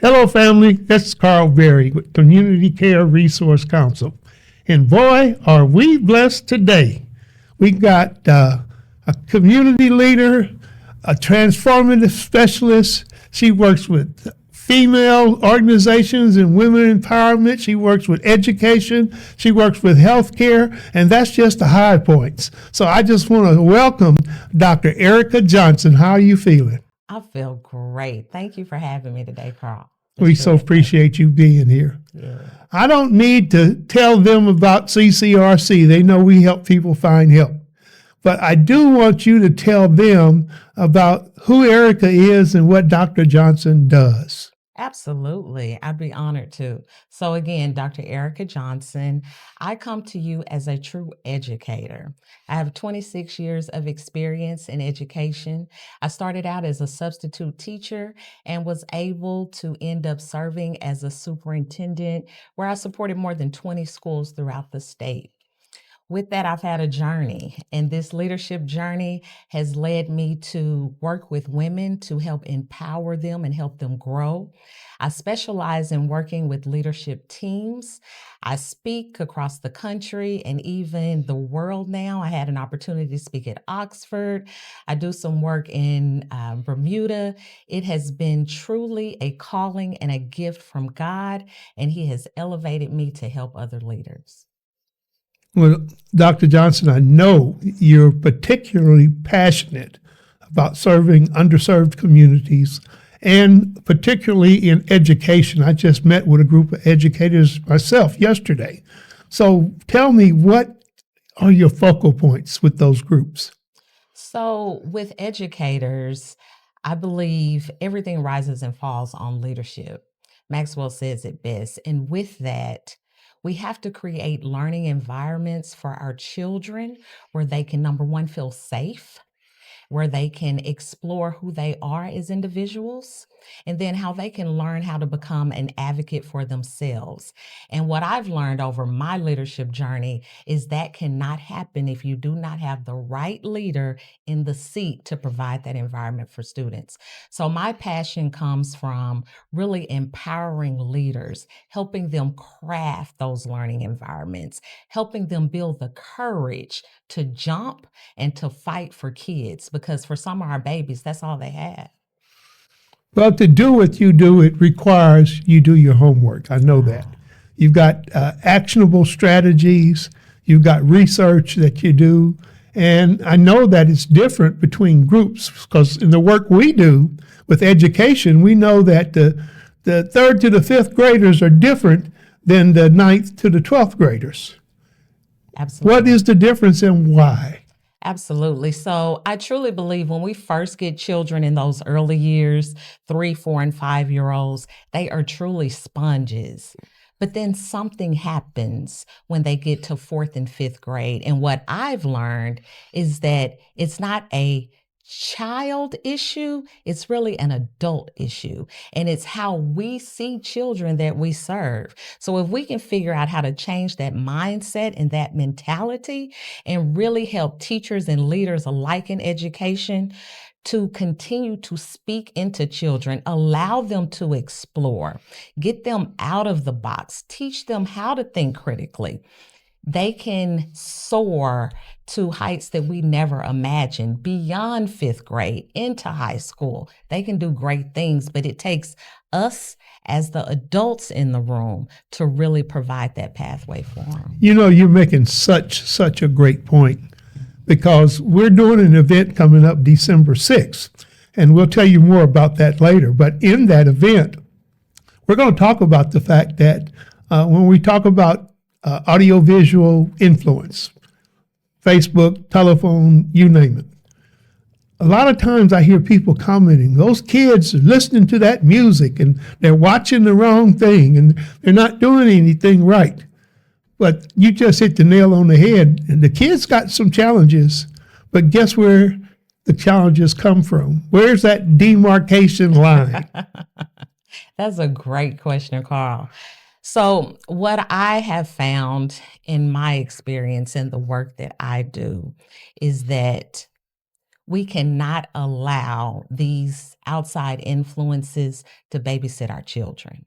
Hello, family. This is Carl Berry with Community Care Resource Council. And boy, are we blessed today. We got a community leader, a transformative specialist. She works with female organizations and women empowerment. She works with education. She works with healthcare. And that's just the high points. So I just want to welcome Dr. Ericka Johnson. How are you feeling? I feel great. Thank you for having me today, Carl. We so appreciate you being here. Yeah. I don't need to tell them about CCRC. They know we help people find help. But I do want you to tell them about who Ericka is and what Dr. Johnson does. Absolutely. I'd be honored to. So again, Dr. Ericka Johnson, I come to you as a true educator. I have 26 years of experience in education. I started out as a substitute teacher and was able to end up serving as a superintendent where I supported more than 20 schools throughout the state. With that, I've had a journey, and this leadership journey has led me to work with women to help empower them and help them grow. I specialize in working with leadership teams. I speak across the country and even the world now. I had an opportunity to speak at Oxford. I do some work in Bermuda. It has been truly a calling and a gift from God, and He has elevated me to help other leaders. Well, Dr. Johnson, I know you're particularly passionate about serving underserved communities and particularly in education. I just met with a group of educators myself yesterday. So tell me, what are your focal points with those groups? So with educators, I believe everything rises and falls on leadership. Maxwell says it best. And with that, we have to create learning environments for our children where they can, number one, feel safe, where they can explore who they are as individuals, and then how they can learn how to become an advocate for themselves. And what I've learned over my leadership journey is that cannot happen if you do not have the right leader in the seat to provide that environment for students. So my passion comes from really empowering leaders, helping them craft those learning environments, helping them build the courage to jump and to fight for kids, because for some of our babies, that's all they have. Well, to do what you do, it requires you do your homework. I know that. You've got actionable strategies. You've got research that you do. And I know that it's different between groups because in the work we do with education, we know that the third to the fifth graders are different than the ninth to the 12th graders. Absolutely. What is the difference and why? Absolutely. So I truly believe when we first get children in those early years, 3, 4, and 5-year-olds, they are truly sponges. But then something happens when they get to 4th and 5th grade. And what I've learned is that it's not a child issue, it's really an adult issue. And it's how we see children that we serve. So if we can figure out how to change that mindset and that mentality and really help teachers and leaders alike in education to continue to speak into children, allow them to explore, get them out of the box, teach them how to think critically, they can soar to heights that we never imagined beyond 5th grade into high school. They can do great things, but it takes us as the adults in the room to really provide that pathway for them. You know, you're making such a great point because we're doing an event coming up December 6th, and we'll tell you more about that later. But in that event, we're going to talk about the fact that when we talk about audiovisual influence, Facebook, telephone, you name it. A lot of times I hear people commenting, those kids are listening to that music and they're watching the wrong thing and they're not doing anything right. But you just hit the nail on the head. And the kids got some challenges, but guess where the challenges come from? Where's that demarcation line? That's a great question, Carl. So what I have found in my experience in the work that I do is that We cannot allow these outside influences to babysit our children.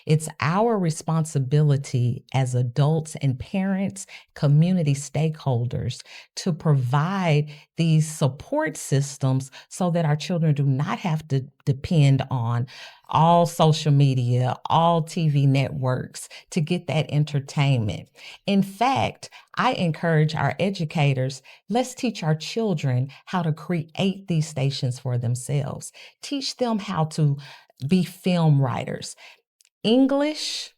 It's our responsibility as adults and parents, community stakeholders, to provide these support systems so that our children do not have to depend on all social media, all TV networks to get that entertainment. In fact, I encourage our educators, let's teach our children how to create these stations for themselves. Teach them how to be film writers. English,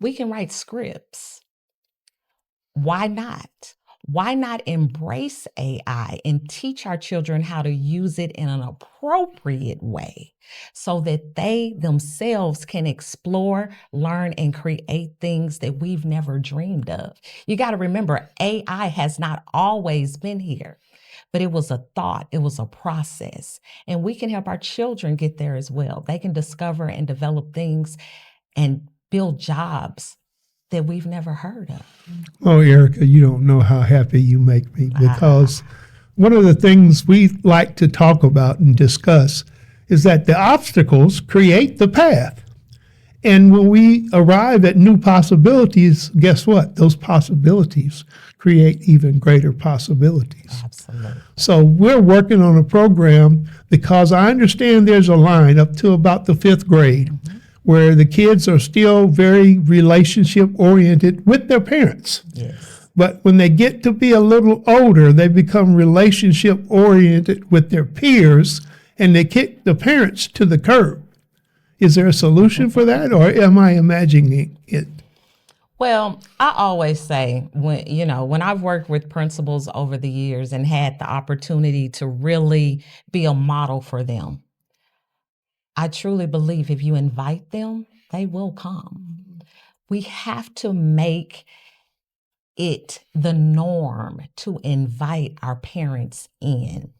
we can write scripts. Why not? Why not embrace AI and teach our children how to use it in an appropriate way so that they themselves can explore, learn, and create things that we've never dreamed of? You got to remember, AI has not always been here, but it was a thought, it was a process, and we can help our children get there as well. They can discover and develop things and build jobs that we've never heard of. Oh, Ericka, you don't know how happy you make me, because one of the things we like to talk about and discuss is that the obstacles create the path. And when we arrive at new possibilities, guess what? Those possibilities create even greater possibilities. Absolutely. So we're working on a program because I understand there's a line up to about the 5th grade where the kids are still very relationship oriented with their parents. Yes. But when they get to be a little older, they become relationship oriented with their peers, and they kick the parents to the curb. Is there a solution for that, or am I imagining it? Well, I always say when I've worked with principals over the years and had the opportunity to really be a model for them, I truly believe if you invite them, they will come. We have to make it the norm to invite our parents in.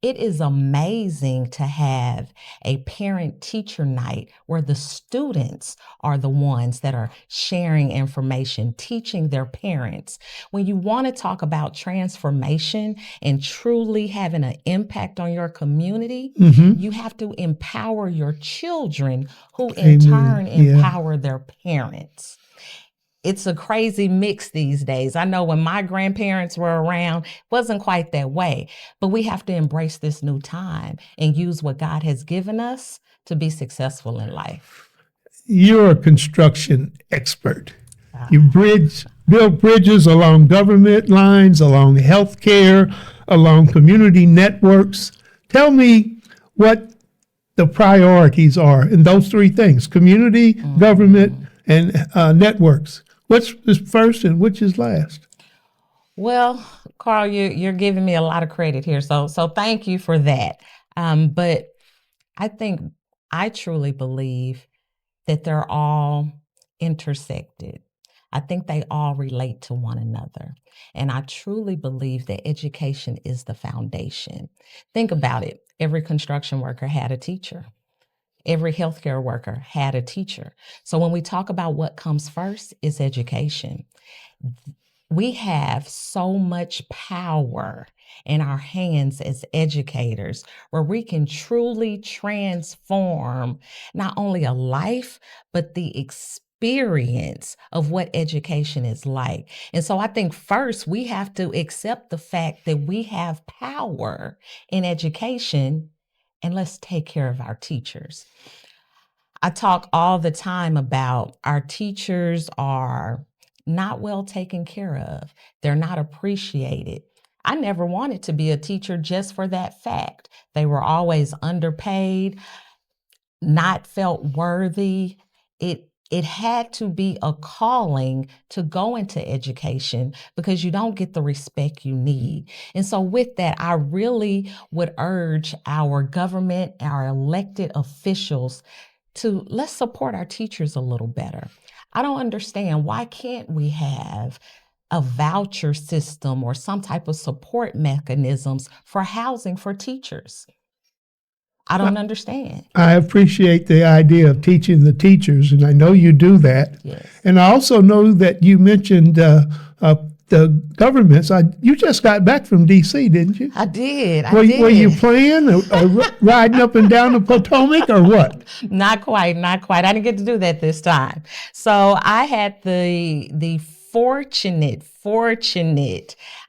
It is amazing to have a parent-teacher night where the students are the ones that are sharing information, teaching their parents. When you want to talk about transformation and truly having an impact on your community, you have to empower your children, who in turn empower their parents. It's a crazy mix these days. I know when my grandparents were around, it wasn't quite that way, but we have to embrace this new time and use what God has given us to be successful in life. You're a construction expert. You build bridges along government lines, along healthcare, along community networks. Tell me what the priorities are in those 3 things: community, government, and networks. Which is first and which is last? Well, Carl, you're giving me a lot of credit here, so thank you for that. But I truly believe that they're all intersected. I think they all relate to one another. And I truly believe that education is the foundation. Think about it. Every construction worker had a teacher. Every healthcare worker had a teacher. So when we talk about what comes first, is education. We have so much power in our hands as educators where we can truly transform not only a life, but the experience of what education is like. And so I think first we have to accept the fact that we have power in education, and let's take care of our teachers. I talk all the time about our teachers are not well taken care of. They're not appreciated. I never wanted to be a teacher just for that fact. They were always underpaid, not felt worthy. It had to be a calling to go into education because you don't get the respect you need. And so with that, I really would urge our government, our elected officials to let's support our teachers a little better. I don't understand, why can't we have a voucher system or some type of support mechanisms for housing for teachers? I don't understand. I appreciate the idea of teaching the teachers, and I know you do that. Yes. And I also know that you mentioned the governments. You just got back from D.C., didn't you? I did. Were you playing or riding up and down the Potomac or what? Not quite. I didn't get to do that this time. So I had the fortunate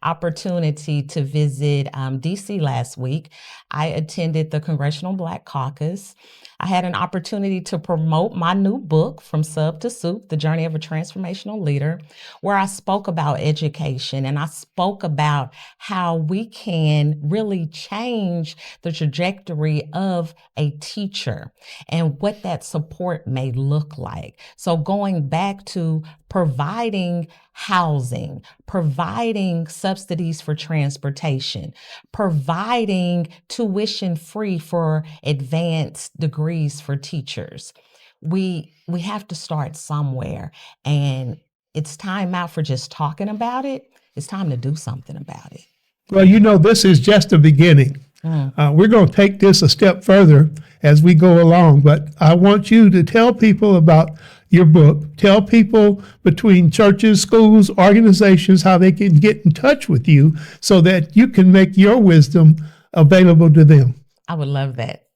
opportunity to visit DC last week. I attended the Congressional Black Caucus. I had an opportunity to promote my new book, From Sub to Soup, The Journey of a Transformational Leader, where I spoke about education and I spoke about how we can really change the trajectory of a teacher and what that support may look like. So going back to providing housing, providing subsidies for transportation, providing tuition free for advanced degrees for teachers. We have to start somewhere, and it's time out for just talking about it. It's time to do something about it. Well, this is just the beginning. We're going to take this a step further as we go along, but I want you to tell people about your book. Tell people between churches, schools, organizations, how they can get in touch with you so that you can make your wisdom available to them. I would love that.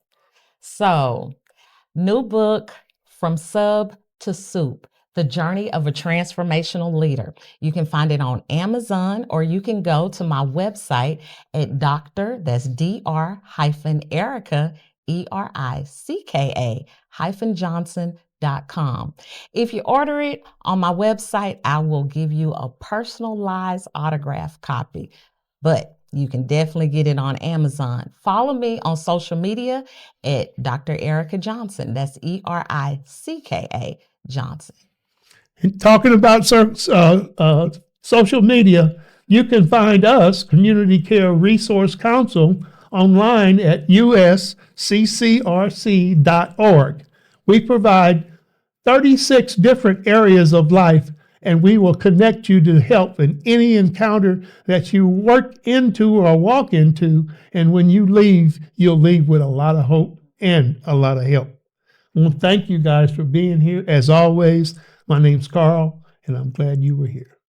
So, new book, From Sub to Soup, The Journey of a Transformational Leader. You can find it on Amazon, or you can go to my website at Ericka, Johnson.com. If you order it on my website, I will give you a personalized autographed copy. But you can definitely get it on Amazon. Follow me on social media at Dr. Ericka Johnson. That's Ericka Johnson. And talking about social media, you can find us, Community Care Resource Council, online at usccrc.org. We provide 36 different areas of life, and we will connect you to help in any encounter that you work into or walk into. And when you leave, you'll leave with a lot of hope and a lot of help. I want to thank you guys for being here. As always, my name's Carl, and I'm glad you were here.